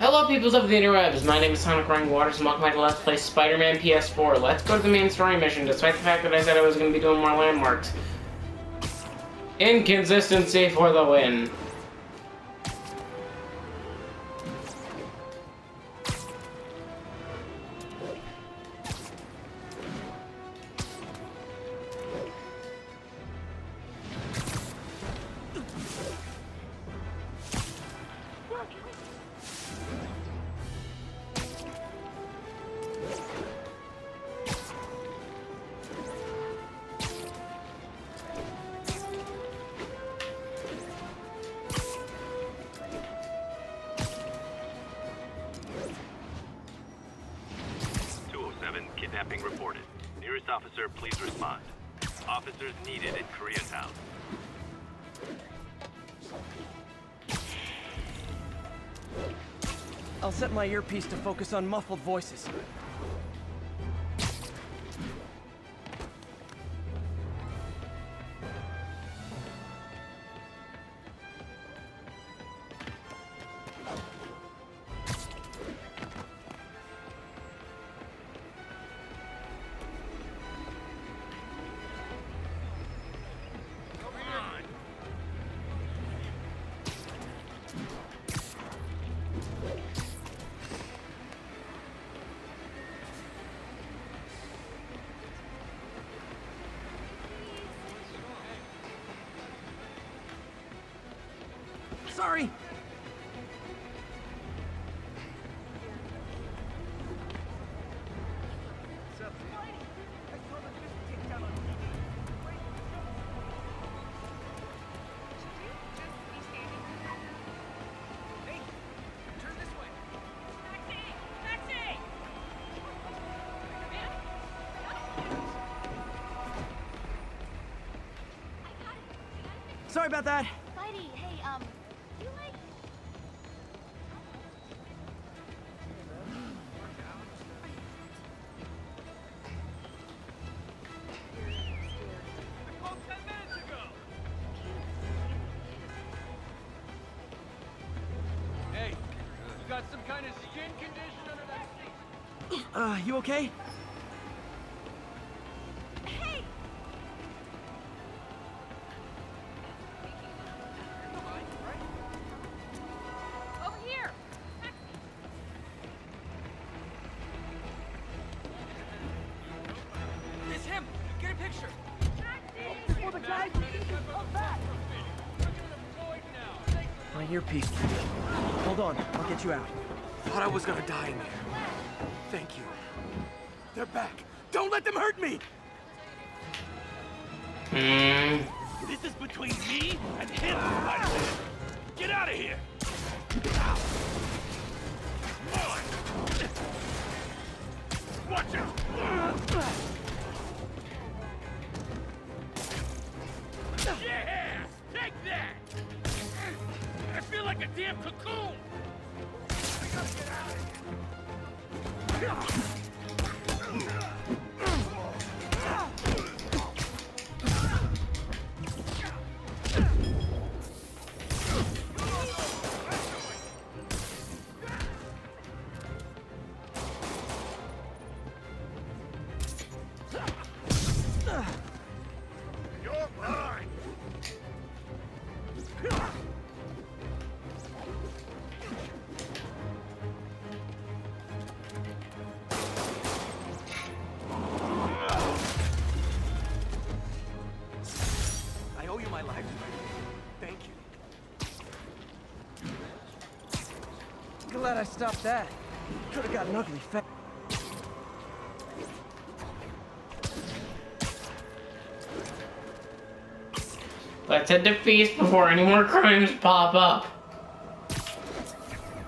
Hello, peoples of the interwebs. My name is Sonic Running Waters, and welcome back to Let's Play Spider-Man PS4. Let's go to the main story mission, despite the fact that I said I was going to be doing more landmarks. Inconsistency for the win. Kidnapping reported. Nearest officer, please respond. Officers needed in Koreatown. I'll set my earpiece to focus on muffled voices. Sorry. Sorry about that. Spidey, hey, you like... Hey, you got some kind of skin condition under that seat? You okay? Hey! Over here! It's him! Get a picture! Oh, the guy! Come back! My earpiece. Hold on, I'll get you out. Thought I was gonna die in there. Thank you. They're back. Don't let them hurt me! This is between me and him, Spider-Man. Get out of here! Watch out! Yeah! Take that! I feel like a damn cocoon! I gotta get out of here! You're mine! I owe you my life, Spider-Man. Thank you. Glad I stopped that. Could have gotten ugly fast. Let's head to Feast before any more crimes pop up.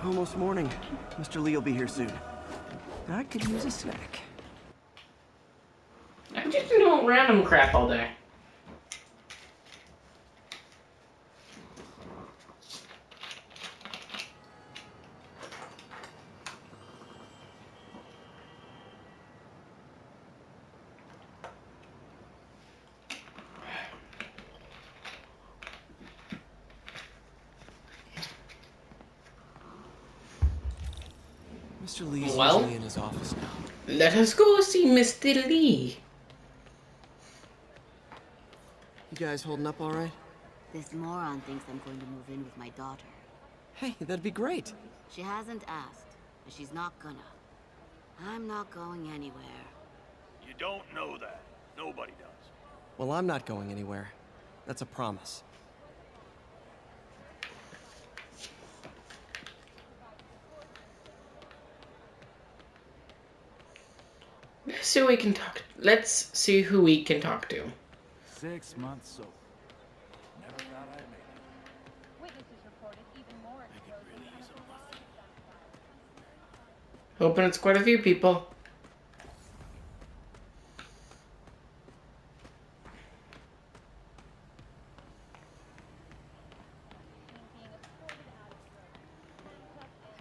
Almost morning. Mr. Lee will be here soon. I could use a snack. I'm just doing random crap all day. Mr. Lee's Well? usually in his office now. Let us go see Mr. Lee. You guys holding up all right? This moron thinks I'm going to move in with my daughter. Hey, that'd be great. She hasn't asked, and she's not gonna. I'm not going anywhere. You don't know that. Nobody does. Well, I'm not going anywhere. That's a promise. Let's see who we can talk. Let's see who we can talk to. 6 months sober. Never thought I'd make it. Witnesses reported even more I could really use a muffin. Hoping it's quite a few people.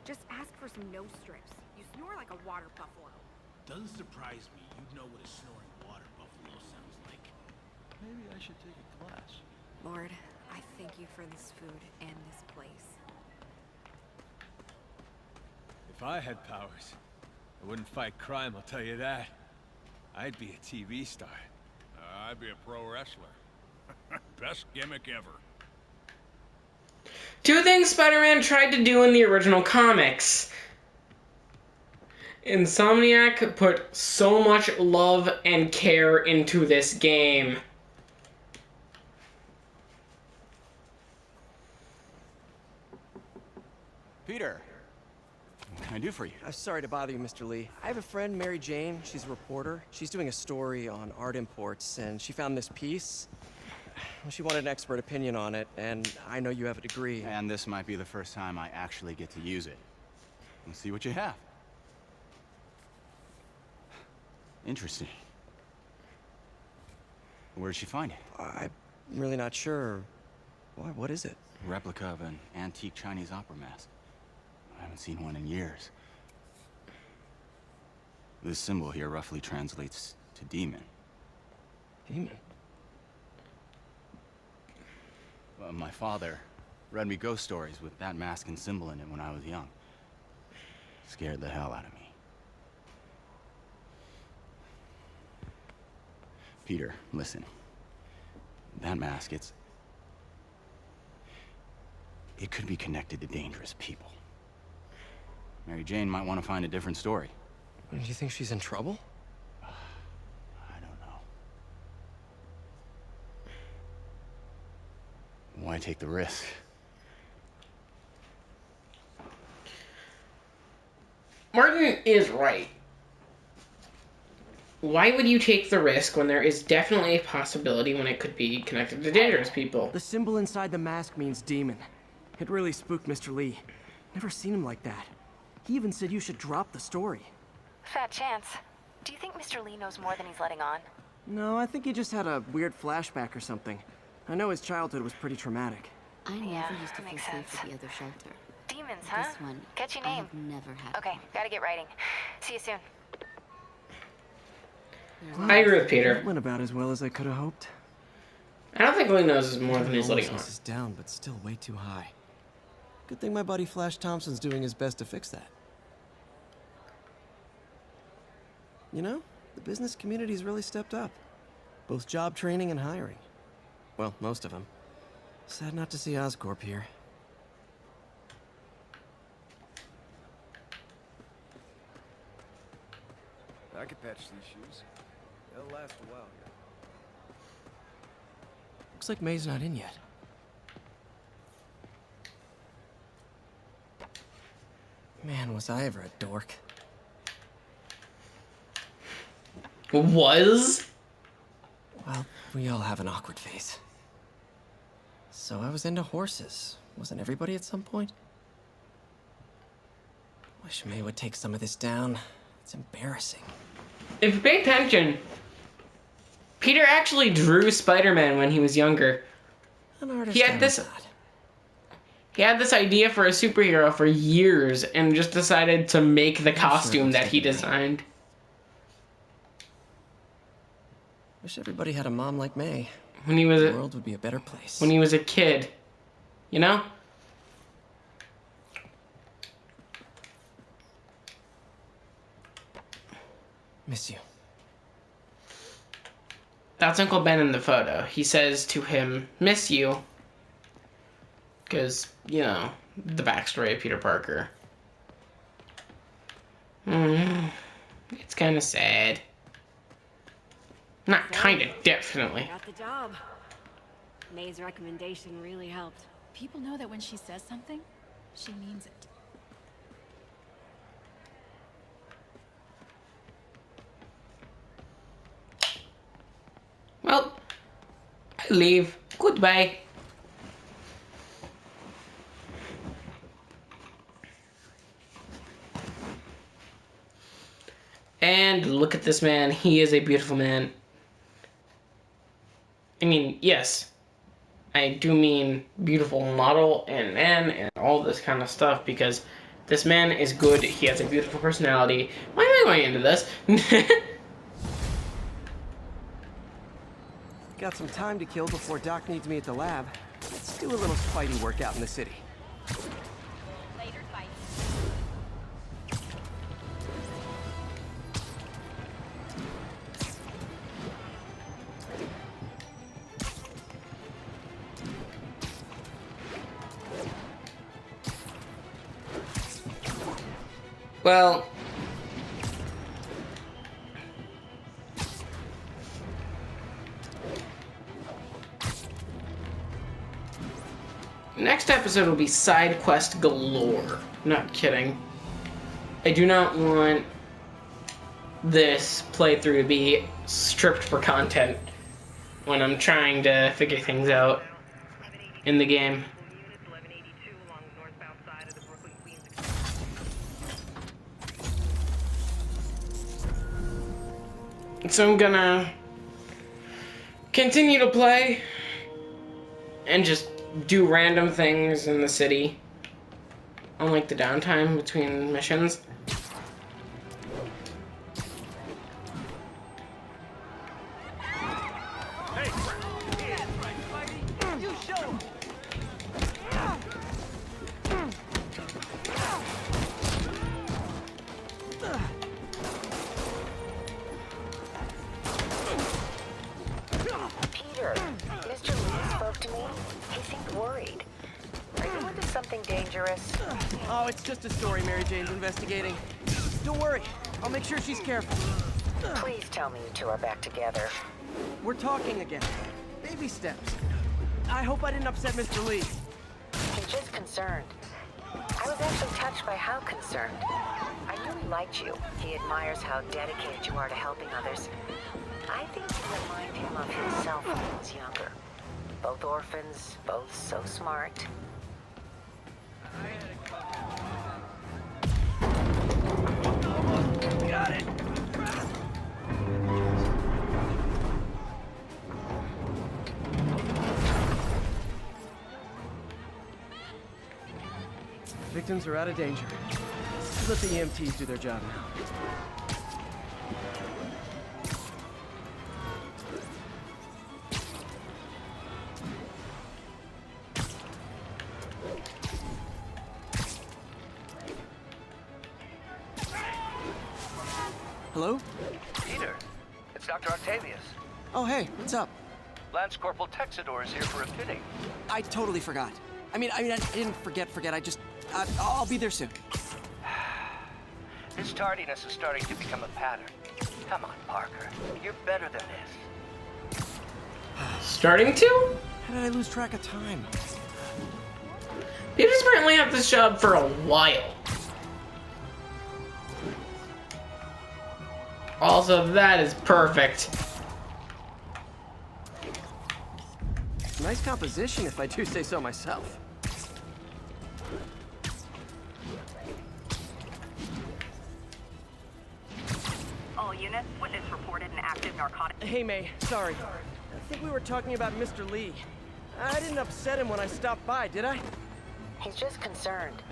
Just ask for some nose strips. You snore like a water buffalo. Doesn't surprise me. You'd know what a snoring water buffalo sounds like. Maybe I should take a class. Lord, I thank you for this food and this place. If I had powers, I wouldn't fight crime, I'll tell you that. I'd be a TV star. I'd be a pro wrestler. Best gimmick ever. Two things Spider-Man tried to do in the original comics. Insomniac put so much love and care into this game. Peter! What can I do for you? I'm sorry to bother you, Mr. Lee. I have a friend, Mary Jane. She's a reporter. She's doing a story on art imports, and she found this piece. Well, she wanted an expert opinion on it, and I know you have a degree. And this might be the first time I actually get to use it. Let's see what you have. Interesting. Where'd she find it? I'm really not sure. What is it? A replica of an antique Chinese opera mask. I haven't seen one in years. This symbol here roughly translates to demon. Demon? My father read me ghost stories with that mask and symbol in it when I was young. Scared the hell out of me. Peter, listen. That mask, it could be connected to dangerous people. Mary Jane might want to find a different story. Do you think she's in trouble? I don't know. Why take the risk? Martin is right. Why would you take the risk when there is definitely a possibility when it could be connected to dangerous people? The symbol inside the mask means demon. It really spooked Mr. Lee. Never seen him like that. He even said you should drop the story. Fat chance. Do you think Mr. Lee knows more than he's letting on? No, I think he just had a weird flashback or something. I know his childhood was pretty traumatic. I never Yeah, used to feel makes safe sense. at the other shelter. Demons, But huh? this one, Catchy I name. have never had. Okay, gotta get writing. See you soon. I agree with Peter. That went about as well as I could have hoped. I don't think Lee knows is more than he's letting on. Homelessness is down, but still way too high. Good thing my buddy Flash Thompson's doing his best to fix that. You know, the business community's really stepped up. Both job training and hiring. Well, most of them. Sad not to see Oscorp here. I could patch these shoes. They'll last a while here. Looks like May's not in yet. Man, was I ever a dork. Was? Well, we all have an awkward phase. So I was into horses. Wasn't everybody at some point? Wish May would take some of this down. It's embarrassing. If you pay attention, Peter actually drew Spider-Man when he was younger. An artist He had I'm this- not. He had this idea for a superhero for years and just decided to make the costume that he designed. Wish everybody had a mom like May. When he was The a, world would be a better place. when he was a kid. You know? Miss you. That's Uncle Ben in the photo. He says to him, "Miss you." Because, you know, the backstory of Peter Parker. It's kind of sad. Not kind of, definitely. Got the job. May's recommendation really helped. People know that when she says something, she means it. Well, I leave. Goodbye. And look at this man. He is a beautiful man. I mean, yes. I do mean beautiful model and man and all this kind of stuff because this man is good. He has a beautiful personality. Why am I going into this? Got some time to kill before Doc needs me at the lab. Let's do a little Spidey workout in the city. Later, fight. Well, next episode will be side quest galore. Not kidding. I do not want this playthrough to be stripped for content when I'm trying to figure things out in the game. So I'm gonna continue to play and just do random things in the city on like the downtime between missions. Peter, Mr. Lee spoke to me. He seemed worried. Are you into something dangerous? Oh, it's just a story Mary Jane's investigating. Don't worry. I'll make sure she's careful. Please tell me you two are back together. We're talking again. Baby steps. I hope I didn't upset Mr. Lee. He's just concerned. I was actually touched by how concerned. I knew he liked you. He admires how dedicated you are to helping others. I think you remind him of himself when he was younger. Both orphans, both so smart. Got it! Victims are out of danger. Let the EMTs do their job now. Hello? Peter, it's Dr. Octavius. Oh, hey, what's up? Lance Corporal Texador is here for a fitting. I totally forgot. I didn't forget. I'll be there soon. This tardiness is starting to become a pattern. Come on, Parker. You're better than this. Starting to? How did I lose track of time? Peter's apparently had this job for a while. Also, that is perfect. Nice composition, if I do say so myself. All units, witness reported an active narcotic. Hey, May. Sorry. I think we were talking about Mr. Lee. I didn't upset him when I stopped by, did I? He's just concerned.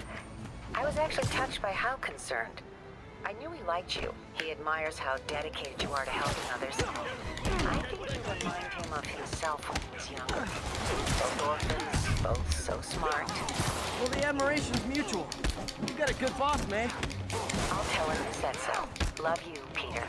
I was actually touched by how concerned. I knew he liked you. He admires how dedicated you are to helping others. I think you remind him of himself when he was younger. Both orphans, both so smart. Well, the admiration's mutual. You got a good boss, man. I'll tell him you said so. Love you, Peter.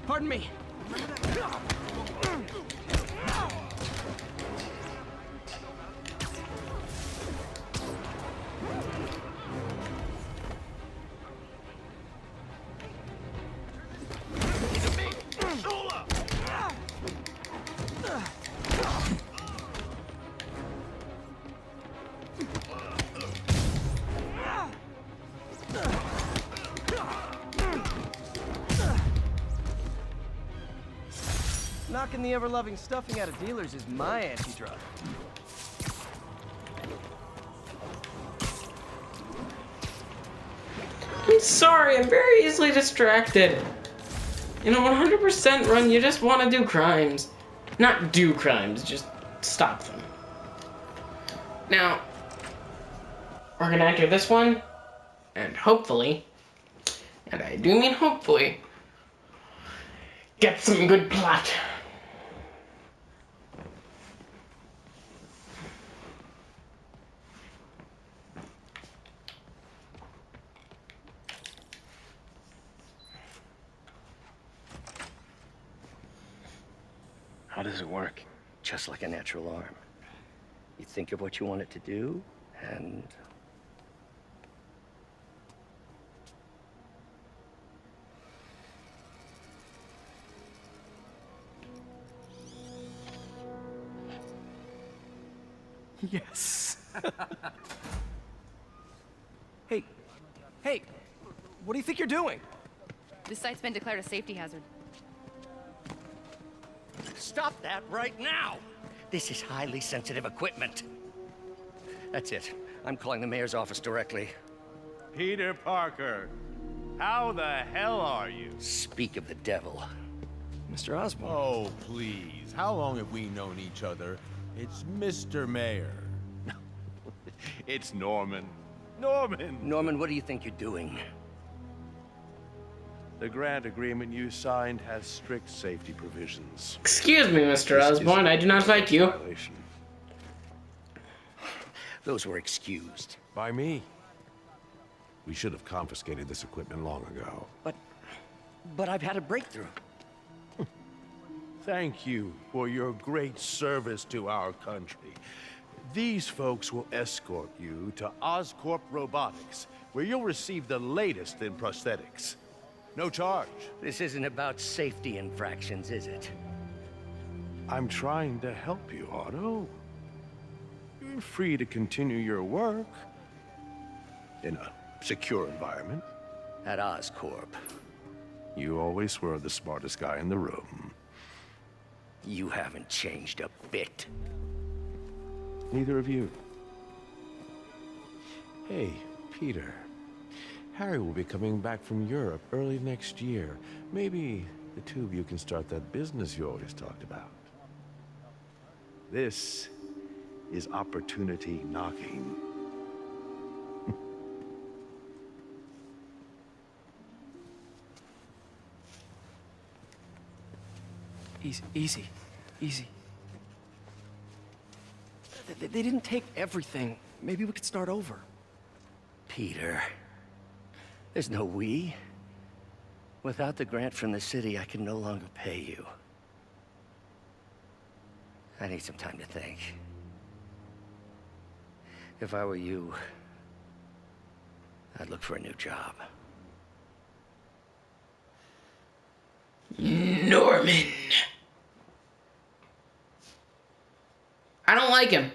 Pardon me. Knocking the ever-loving stuffing out of dealers is my anti-drug. I'm sorry, I'm very easily distracted. In a 100% run, you just want to do crimes. Not do crimes, just stop them. Now, we're gonna enter this one, and hopefully, and I do mean hopefully, get some good plot. How does it work? Just like a natural arm. You think of what you want it to do, and... Yes. Hey, what do you think you're doing? This site's been declared a safety hazard. Stop that right now! This is highly sensitive equipment. That's it. I'm calling the mayor's office directly. Peter Parker, how the hell are you? Speak of the devil. Mr. Osborn. Oh, please. How long have we known each other? It's Mr. Mayor. It's Norman. Norman! Norman, what do you think you're doing? The grant agreement you signed has strict safety provisions. Excuse me, Mr. Osborn, I do not fight you. Violation. Those were excused. By me. We should have confiscated this equipment long ago. But I've had a breakthrough. Thank you for your great service to our country. These folks will escort you to Oscorp Robotics, where you'll receive the latest in prosthetics. No charge. This isn't about safety infractions, is it? I'm trying to help you, Otto. You're free to continue your work in a secure environment. At Oscorp. You always were the smartest guy in the room. You haven't changed a bit. Neither of you. Hey, Peter. Harry will be coming back from Europe early next year. Maybe the two of you can start that business you always talked about. This is opportunity knocking. Easy. They didn't take everything. Maybe we could start over. Peter, there's no we. Without the grant from the city, I can no longer pay you. I need some time to think. If I were you, I'd look for a new job. Norman. I don't like him.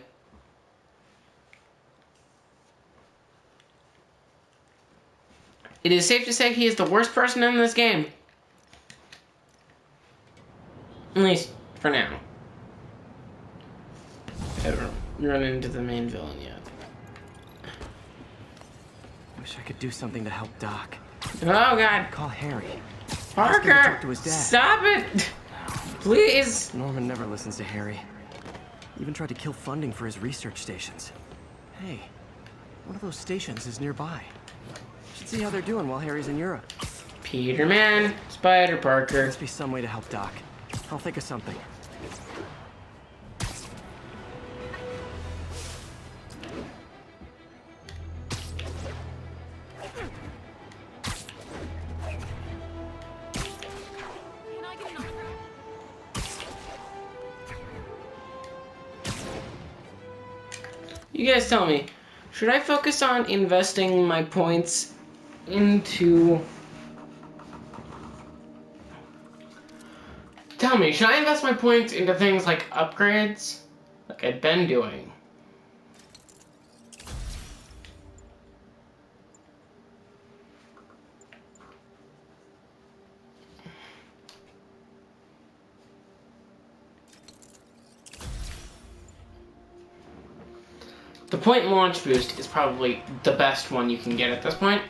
It is safe to say he is the worst person in this game. At least for now. I haven't run into the main villain yet. Wish I could do something to help Doc. Oh God. Call Harry. Ask him to Parker, talk to his dad. stop it! Please. Norman never listens to Harry. Even tried to kill funding for his research stations. Hey, one of those stations is nearby. Should see how they're doing while Harry's in Europe. Peter Man, Spider Parker. Must be some way to help Doc. I'll think of something. You guys tell me, should I focus on investing my points into... Tell me, should I invest my points into things like upgrades? Like I've been doing. The point launch boost is probably the best one you can get at this point.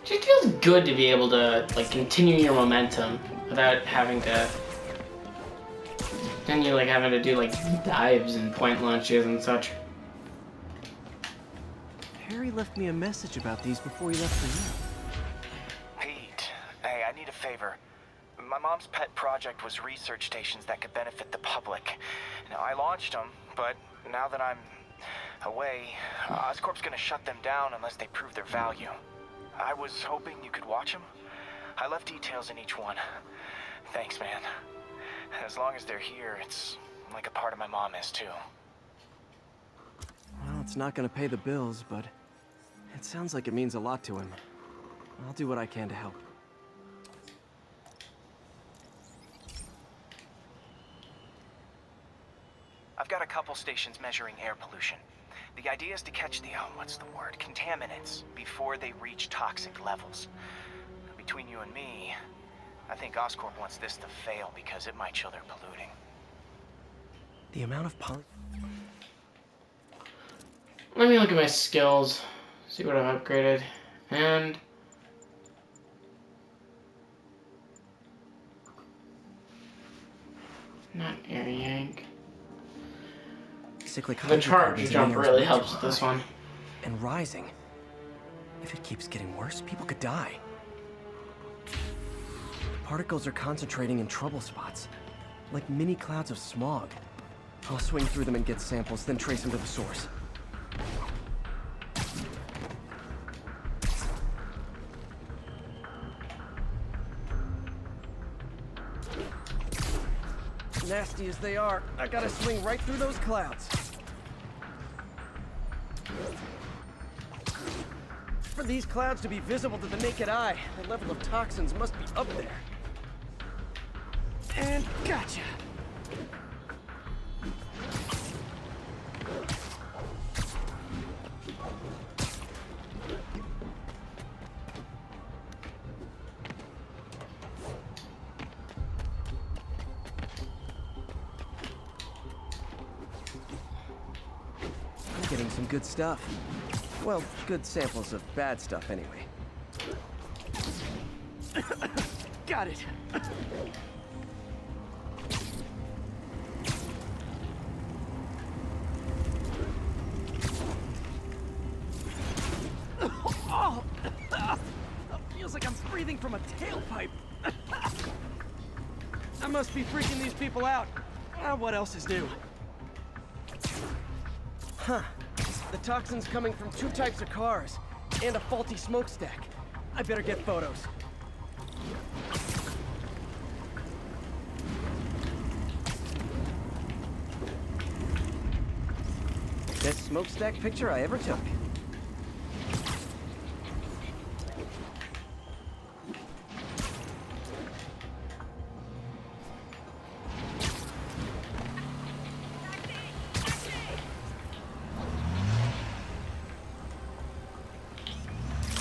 It just feels good to be able to like continue your momentum without having to. Then you like having to do like dives and point launches and such. Harry left me a message about these before he left for you. Pete, hey, I need a favor. My mom's pet project was research stations that could benefit the public. Now, I launched them, but now that I'm away, Oscorp's gonna shut them down unless they prove their value. I was hoping you could watch them. I left details in each one. Thanks, man. As long as they're here, it's like a part of my mom is, too. Well, it's not gonna pay the bills, but it sounds like it means a lot to him. I'll do what I can to help. I've got a couple stations measuring air pollution. The idea is to catch the, contaminants before they reach toxic levels. Between you and me, I think Oscorp wants this to fail because it might show they're polluting. The amount of Let me look at my skills, see what I've upgraded, and not air yank. The charge jump really helps with this one. And rising. If it keeps getting worse, people could die. Particles are concentrating in trouble spots, like mini clouds of smog. I'll swing through them and get samples, then trace them to the source. Nasty as they are, I gotta swing right through those clouds. For these clouds to be visible to the naked eye, the level of toxins must be up there. And gotcha! I'm getting some good stuff. Well, good samples of bad stuff, anyway. Got it! Oh! Feels like I'm breathing from a tailpipe. I must be freaking these people out. What else is new? Huh. The toxin's coming from 2 types of cars, and a faulty smokestack. I better get photos. Best smokestack picture I ever took.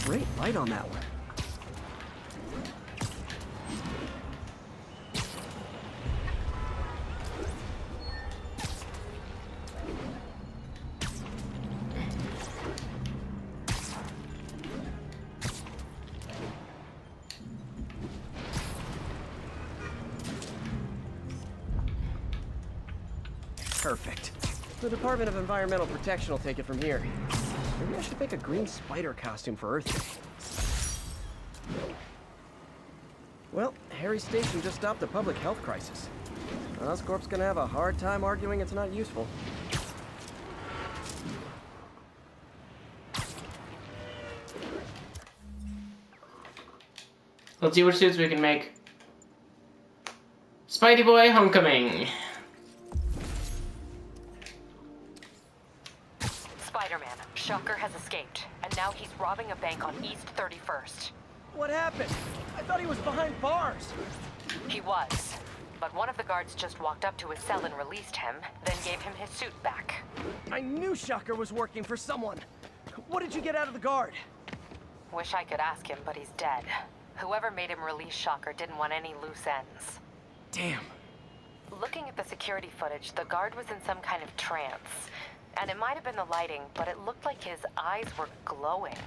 Great light on that one. Perfect. The Department of Environmental Protection will take it from here. Maybe I should make a green spider costume for Earth Day. Well, Harry Station just stopped a public health crisis. Oscorp's gonna have a hard time arguing it's not useful. Let's see which suits we can make. Spidey Boy Homecoming. Spider-Man, Shocker has escaped, and now he's robbing a bank on East 31st. What happened? I thought he was behind bars. He was, but one of the guards just walked up to his cell and released him, then gave him his suit back. I knew Shocker was working for someone. What did you get out of the guard? Wish I could ask him, but he's dead. Whoever made him release Shocker didn't want any loose ends. Damn. Looking at the security footage, the guard was in some kind of trance. And it might have been the lighting, but it looked like his eyes were glowing.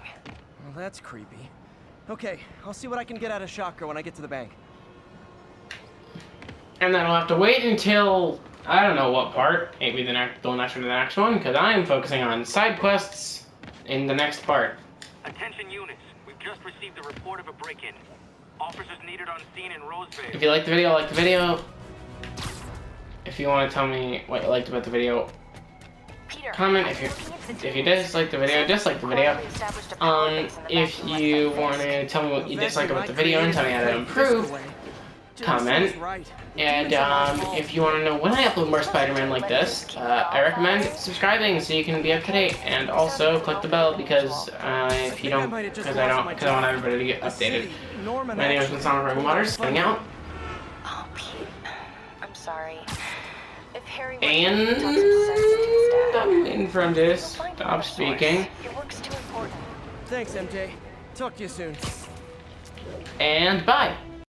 Well, that's creepy. Okay, I'll see what I can get out of Shocker when I get to the bank. And then I'll have to wait until, I don't know what part, maybe the one after the next one, because I am focusing on side quests in the next part. Attention units, we've just received a report of a break-in. Officers needed on scene in Roseville. If you like the video, like the video. If you want to tell me what you liked about the video, comment. If you dislike the video, dislike the video. If you want to tell me what you dislike about the video and tell me how to improve, comment. And if you want to know when I upload more Spider-Man like this, I recommend subscribing so you can be up to date, and also click the bell because if you don't, because I want everybody to get updated. My name is Vincent Waters, signing out. Oh, Pete, I'm sorry. If Harry And I'm waiting for him to stop speaking. Your work's too important. Thanks, MJ. Talk to you soon. And bye.